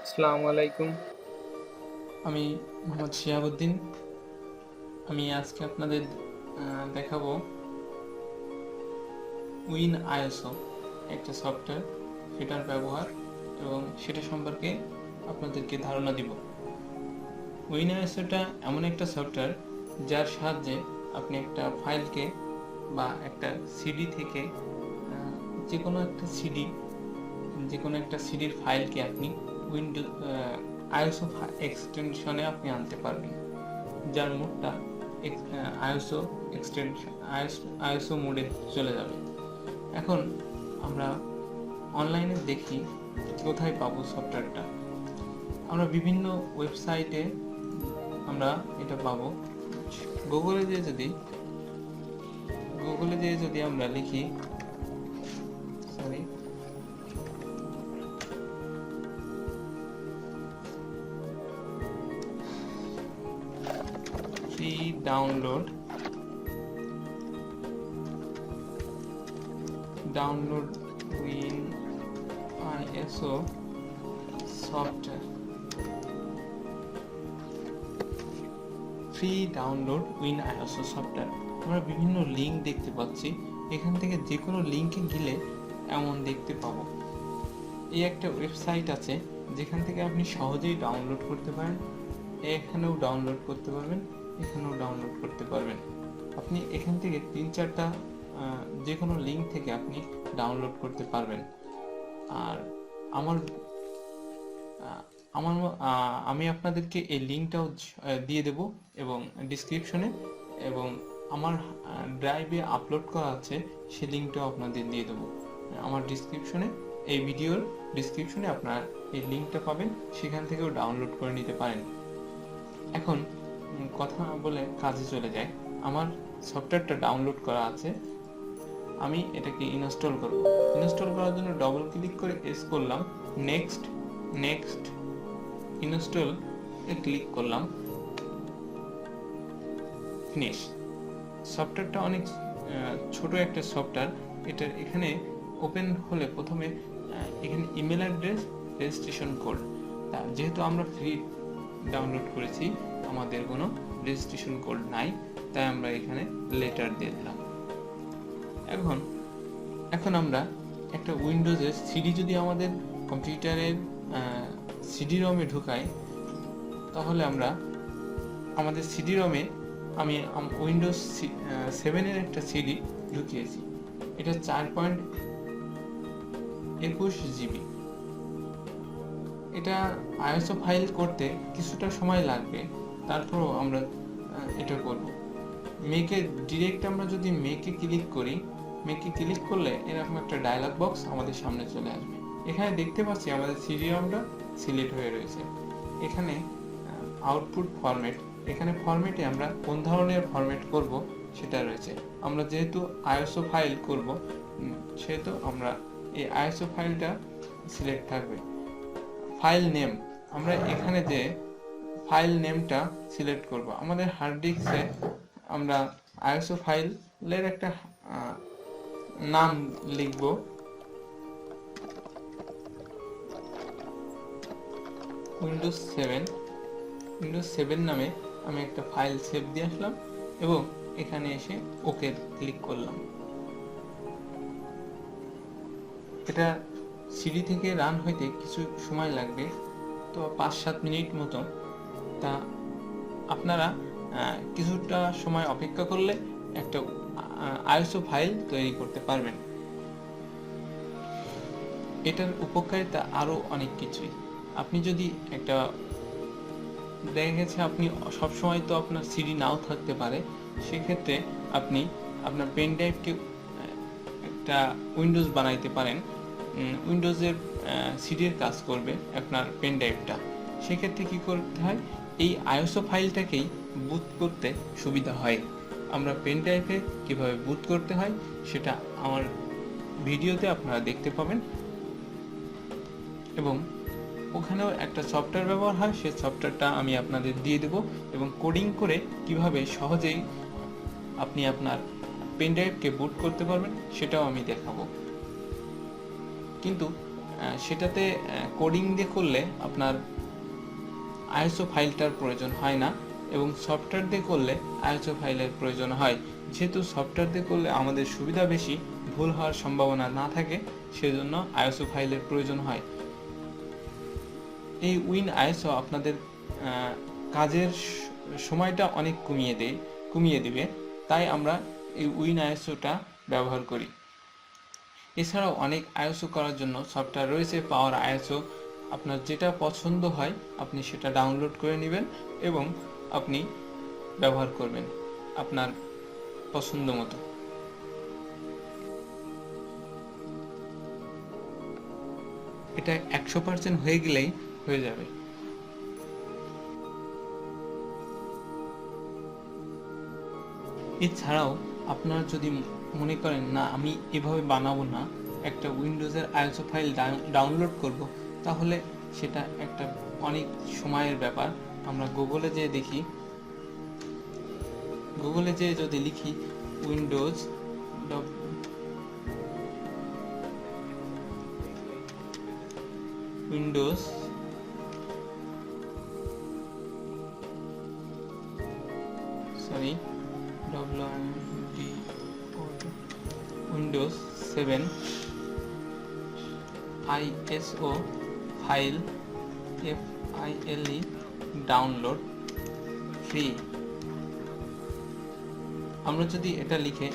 আসসালামু আলাইকুম। আমি মোহাম্মদ শিহাবুদ্দিন। আমি আজকে আপনাদের দেখাবো উইন আইএসও একটা সফটওয়্যার, সেটার ব্যবহার এবং সেটা সম্পর্কে আপনাদেরকে ধারণা দিব। উইন আইএসওটা এমন একটা সফটওয়্যার যার সাহায্যে আপনি একটা ফাইলকে বা একটা সিডি থেকে যে কোনো একটা সিডির ফাইলকে আপনি উইন্ডো আইএসও এক্সটেনশনে আপনি আনতে পারবেন, যার মোডটা আইএসও এক্সটেনশন আইএসও মোডে চলে যাবে। এখন আমরা অনলাইনে দেখি কোথায় পাবো সফটওয়্যারটা। আমরা বিভিন্ন ওয়েবসাইটে আমরা এটা পাবো। গুগলে যেয়ে যদি আমরা লিখি free download win ISO software, free download win ISO software, আমরা বিভিন্ন লিঙ্ক দেখতে পাচ্ছি। এখান থেকে যে কোনো লিঙ্কে গেলে এমন দেখতে পাবো। এই একটা ওয়েবসাইট আছে যেখান থেকে আপনি সহজেই ডাউনলোড করতে পারেন। এখানেও ডাউনলোড করতে পারবেন, এখানেও ডাউনলোড করতে পারবেন। আপনি এখান থেকে 3-4টা যে কোনো লিঙ্ক থেকে আপনি ডাউনলোড করতে পারবেন। আর আমার আমার আমি আপনাদেরকে এই লিঙ্কটাও দিয়ে দেব এবং ডিসক্রিপশনে, এবং আমার ড্রাইভে আপলোড করা আছে সেই লিঙ্কটাও আপনাদের দিয়ে দেবো। আমার এই ভিডিওর ডিসক্রিপশনে আপনার এই লিঙ্কটা পাবেন, সেখান থেকেও ডাউনলোড করে নিতে পারেন। এখন কথা বলে কাজে চলে যায়। আমার সফটওয়্যারটা ডাউনলোড করা আছে, আমি এটাকে ইনস্টল করব। ইনস্টল করার জন্য ডবল ক্লিক করে এস করলাম, নেক্সট ইনস্টল এ ক্লিক করলাম, ফিনিশ। সফটওয়্যারটা অনেক ছোট একটা সফটওয়্যার। এখানে ওপেন হলে প্রথমে এখানে ইমেল অ্যাড্রেস, রেজিস্ট্রেশন কোড। যেহেতু আমরা ফ্রি ডাউনলোড করেছি, আমাদের কোনো রেজিস্ট্রেশন কোড নাই, তাই আমরা এখানে লেটার দিয়ে দিলাম। এখন আমরা একটা উইন্ডোজের সিডি যদি আমাদের কম্পিউটারের সিডি রমে ঢুকাই, তাহলে আমরা আমাদের সিডি রমে আমি উইন্ডোজ 7-এর একটা সিডি ঢুকিয়েছি। এটা 4.21 জিবি। এটা আইএসও ফাইল করতে কিছুটা সময় লাগবে, তারপরও আমরা এটা করব। আমরা যদি মেকে ক্লিক করলে এরকম একটা ডায়লগ বক্স আমাদের সামনে চলে আসবে। এখানে দেখতে পাচ্ছি আমাদের সিডি রমটা সিলেক্ট হয়ে রয়েছে। এখানে আউটপুট ফরম্যাট, এখানে ফরম্যাটে আমরা কোন ধরনের ফরম্যাট করব সেটা রয়েছে। আমরা যেহেতু আইএসও ফাইল করব, সেহেতু আমরা এই আইএসও ফাইলটা সিলেক্ট থাকবে। ফাইল নেম, আমরা এখানে যে ফাইল নেমটা সিলেক্ট করব। আমাদের হার্ড ডিস্কে আমরা আইএসও ফাইলের একটা নাম লিখব, উইন্ডোজ 7 নামে আমি একটা ফাইল সেভ দিয়ে আসলাম এবং এখানে এসে ওকে ক্লিক করলাম। এটা সিডি থেকে রান হইতে কিছু সময় লাগবে, তো 5-7 মিনিট মতো। তা আপনারা কিছুটা সময় অপেক্ষা করলে একটা আইএসও ফাইল তৈরি করতে পারবেন। এটার উপকারিতা আরো অনেক কিছুই। আপনি যদি দেখা গেছে আপনি সবসময় তো আপনার সিডি নাও থাকতে পারে, সেক্ষেত্রে আপনি আপনার পেন ড্রাইভকে একটা উইন্ডোজ বানাইতে পারেন। উইন্ডোজের সিডির কাজ করবে আপনার পেন ড্রাইভটা। সেক্ষেত্রে কি করতে হয়, এই আইএসও ফাইলটাকেই বুট করতে সুবিধা হয়। আমরা পেন ড্রাইভে কীভাবে বুট করতে হয় সেটা আমার ভিডিওতে আপনারা দেখতে পাবেন, এবং ওখানেও একটা সফটওয়্যার ব্যবহার হয়, সেই সফটওয়্যারটা আমি আপনাদের দিয়ে দেব, এবং কোডিং করে কিভাবে সহজেই আপনি আপনার পেন ড্রাইভকে বুট করতে পারবেন সেটাও আমি দেখাবো। কিন্তু সেটাতে কোডিং দিয়ে করলে আপনার আইএসও ফাইলটার প্রয়োজন হয় না, এবং সফটওয়্যার দিয়ে করলে আইএসও ফাইলের প্রয়োজন হয়। যেহেতু সফটওয়্যার দিয়ে করলে আমাদের সুবিধা বেশি, ভুল হওয়ার সম্ভাবনা না থাকে, সেজন্য আইএসও ফাইলের প্রয়োজন হয়। এই উইন আইএসও আপনাদের কাজের সময়টা অনেক কমিয়ে দেবে, তাই আমরা এই উইন আইএসওটা ব্যবহার করি। এছাড়াও অনেক আইএসও করার জন্য সফটওয়্যার রয়েছে, পাওয়ার আইএসও। আপনার যেটা পছন্দ হয় আপনি সেটা ডাউনলোড করে নেবেন এবং আপনি ব্যবহার করবেন আপনার পছন্দ মতো। এটা 100% হয়ে গেলেই হয়ে যাবে। এছাড়াও আপনারা যদি মনে করেন না আমি এভাবে বানাবো না, একটা উইন্ডোজের আইএসও ফাইল ডাউনলোড করব, তাহলে সেটা একটা অনেক সময়ের ব্যাপার। আমরা গুগলে যেয়ে দেখি, গুগলে যেয়ে যদি লিখি Windows Windows 7 ISO file FILE download free. আমরা যদি এটা লিখে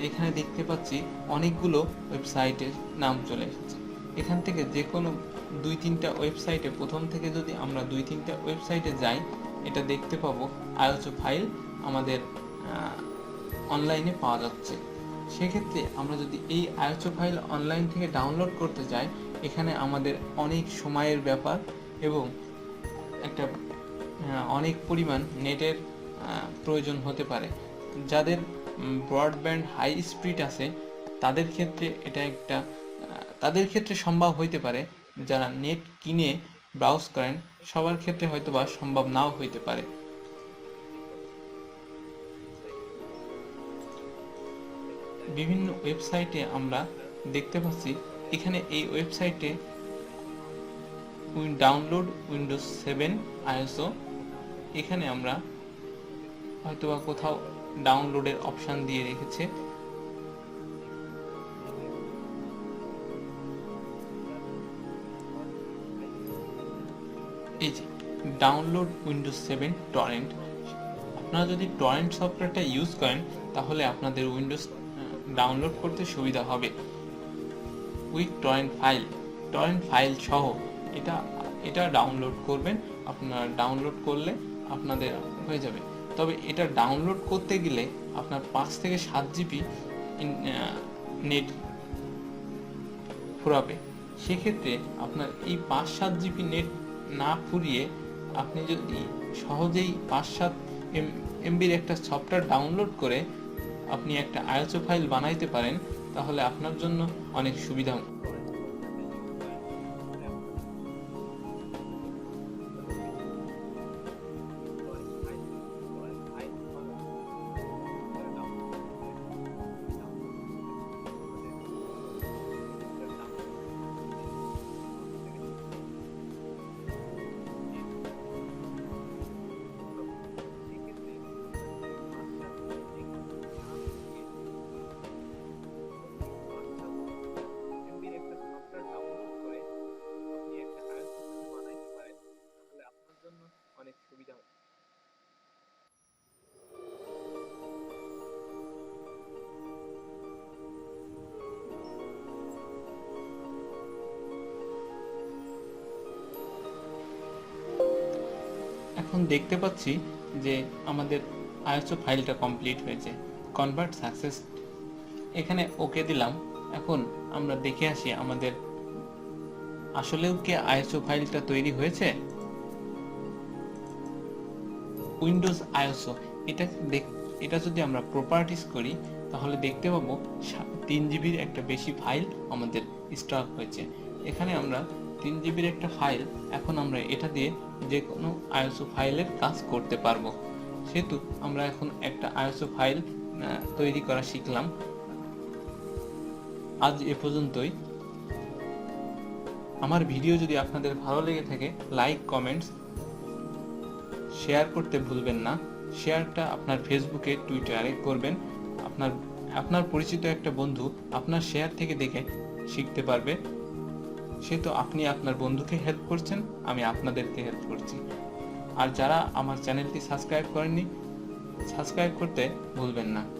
এখানে দেখতে পাচ্ছি অনেকগুলো ওয়েবসাইটের নাম চলে এসেছে। এখান থেকে যে কোনো 2-3টা ওয়েবসাইটে, প্রথম থেকে যদি আমরা 2-3টা ওয়েবসাইটে যাই, এটা দেখতে পাবো আইএসও ফাইল আমাদের অনলাইনে পাওয়া যাচ্ছে। সেক্ষেত্রে আমরা যদি এই আইএসও ফাইল অনলাইন থেকে ডাউনলোড করতে চাই, এখানে আমাদের অনেক সময়ের ব্যাপার এবং একটা অনেক পরিমাণ নেটের প্রয়োজন হতে পারে। যাদের ব্রডব্যান্ড হাই স্পিড আছে তাদের ক্ষেত্রে সম্ভব হইতে পারে, যারা নেট কিনে ব্রাউজ করেন সবার ক্ষেত্রে হয়তোবা সম্ভব নাও হইতে পারে। বিভিন্ন ওয়েবসাইটে আমরা দেখতে পাচ্ছি, এখানে এই ওয়েবসাইটে ডাউনলোড উইন্ডোজ 7 আইএসও, এখানে আমরা হয়তোবা কোথাও ডাউনলোডের অপশন দিয়ে রেখেছে। এই যে ডাউনলোড উইন্ডোজ 7 টরেন্ট। আপনারা যদি টরেন্ট সফটওয়্যারটা ইউজ করেন তাহলে আপনাদের উইন্ডোজ ডাউনলোড করতে সুবিধা হবে। উইথ টরেন্ট ফাইল সহ এটা ডাউনলোড করবেন। আপনারা ডাউনলোড করলে আপনাদের হয়ে যাবে। তবে এটা ডাউনলোড করতে গেলে আপনার 5 থেকে 7 জিবি নেট ফুরাবে। সেক্ষেত্রে আপনার এই 5-7 জিবি নেট না ফুরিয়ে আপনি যদি সহজেই 5-7 এমবির একটা সফটওয়্যার ডাউনলোড করে আপনি একটা আইএসও ফাইল বানাইতে পারেন, তাহলে আপনার জন্য অনেক সুবিধা। এখন দেখতে পাচ্ছি যে আমাদের আইএসও ফাইলটা কমপ্লিট হয়েছে, কনভার্ট সাকসেস। এখানে ওকে দিলাম। এখন আমরা দেখে আসি আমাদের আসলেও কি আইএসও ফাইলটা তৈরি হয়েছে। উইন্ডোজ আইএসও এটা যদি আমরা প্রপার্টিস করি তাহলে দেখতে পাবো 3 জিবির একটা বেশি ফাইল আমাদের স্টক হয়েছে। এখানে আমরা 3 জিবির একটা ফাইল, এখন আমরা এটা দিয়ে যে কোনো আইএসও ফাইলের কাজ করতে পারবো। সেহেতু আমরা এখন একটা আইএসও ফাইল তৈরি করা শিখলাম। আজ এ পর্যন্তই। আমার ভিডিও যদি আপনাদের ভালো লেগে থাকে, লাইক, কমেন্টস, শেয়ার করতে ভুলবেন না। শেয়ারটা আপনার ফেসবুকে, টুইটারে করবেন। আপনার আপনার পরিচিত একটা বন্ধু আপনার শেয়ার থেকে দেখে শিখতে পারবে। সে তো আপনি আপনার বন্ধুকে হেল্প করছেন, আমি আপনাদেরকে হেল্প করছি। আর যারা আমার চ্যানেলটি সাবস্ক্রাইব করেননি, সাবস্ক্রাইব করতে ভুলবেন না।